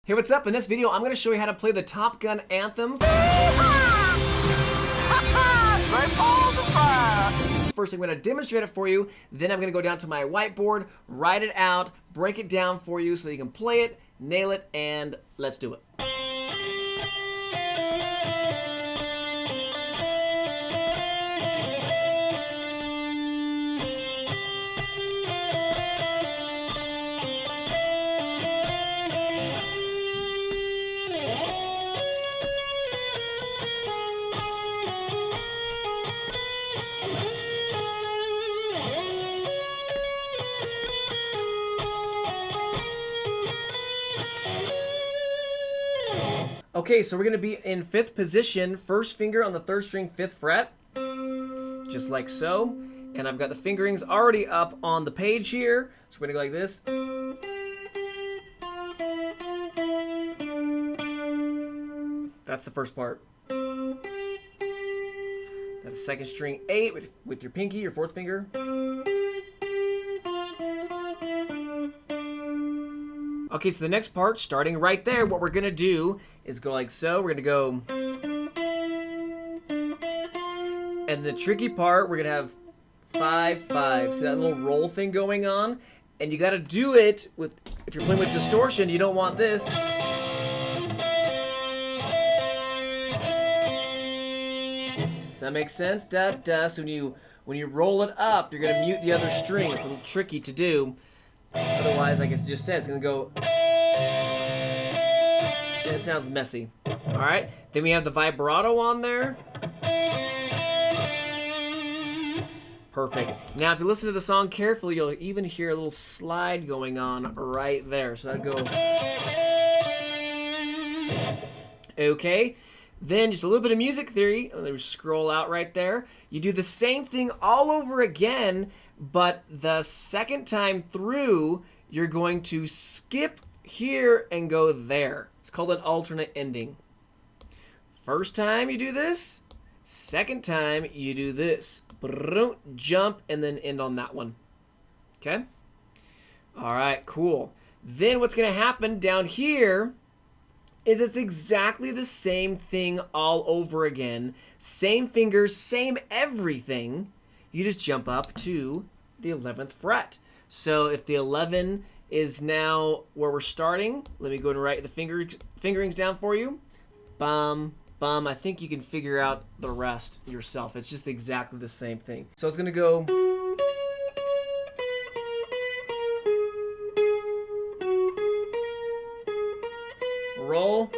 Hey, what's up? In this video, I'm going to show you how to play the Top Gun anthem. First, I'm going to demonstrate it for you. Then I'm going to go down to my whiteboard, write it out, break it down for you so that you can play it, nail it, and let's do it. Okay, so we're going to be in 5th position, first finger on the 3rd string, 5th fret, just like so. And I've got the fingerings already up on the page here, so we're going to go like this. That's the first part. That's the 2nd string 8 with your pinky, your 4th finger. Okay, so the next part, starting right there, what we're going to do is go like so. We're going to go. And the tricky part, we're going to have 5, 5. See that little roll thing going on? And you got to do it with, if you're playing with distortion, you don't want this. Does that make sense? Da, da. So when you roll it up, you're going to mute the other string. It's a little tricky to do. Otherwise, like I just said, it's going to go, and it sounds messy. All right, then we have the vibrato on there. Perfect. Now, if you listen to the song carefully, you'll even hear a little slide going on right there. So that'd go. Okay, then just a little bit of music theory. Let me scroll out right there. You do the same thing all over again, but the second time through, you're going to skip here and go there. It's called an alternate ending. First time you do this, second time you do this. Jump and then end on that one. Okay? All right, cool. Then what's going to happen down here is it's exactly the same thing all over again. Same fingers, same everything. You just jump up to the 11th fret. So if the 11 is now where we're starting, let me go and write the fingerings down for you. Bum, bum. I think you can figure out the rest yourself. It's just exactly the same thing. So it's going to go. Roll.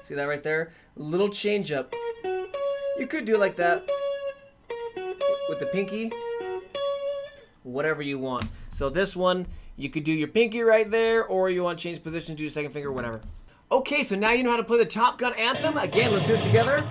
See that right there? Little change up. You could do it like that with the pinky. Whatever you want. So this one, you could do your pinky right there, or you want to change position, do your 2nd finger, whatever. Okay, so now you know how to play the Top Gun anthem. Again, let's do it together.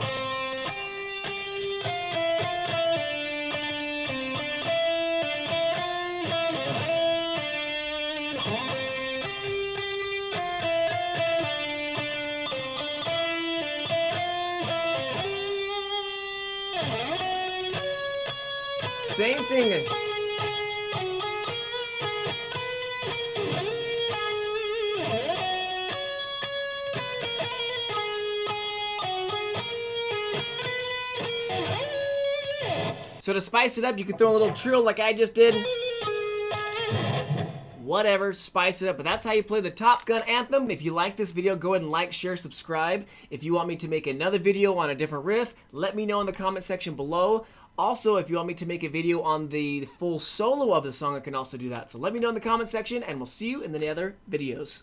Same thing. So to spice it up, you can throw a little trill like I just did. Whatever, spice it up. But that's how you play the Top Gun anthem. If you like this video, go ahead and like, share, subscribe. If you want me to make another video on a different riff, let me know in the comment section below. Also, if you want me to make a video on the full solo of the song, I can also do that. So let me know in the comment section, and we'll see you in the other videos.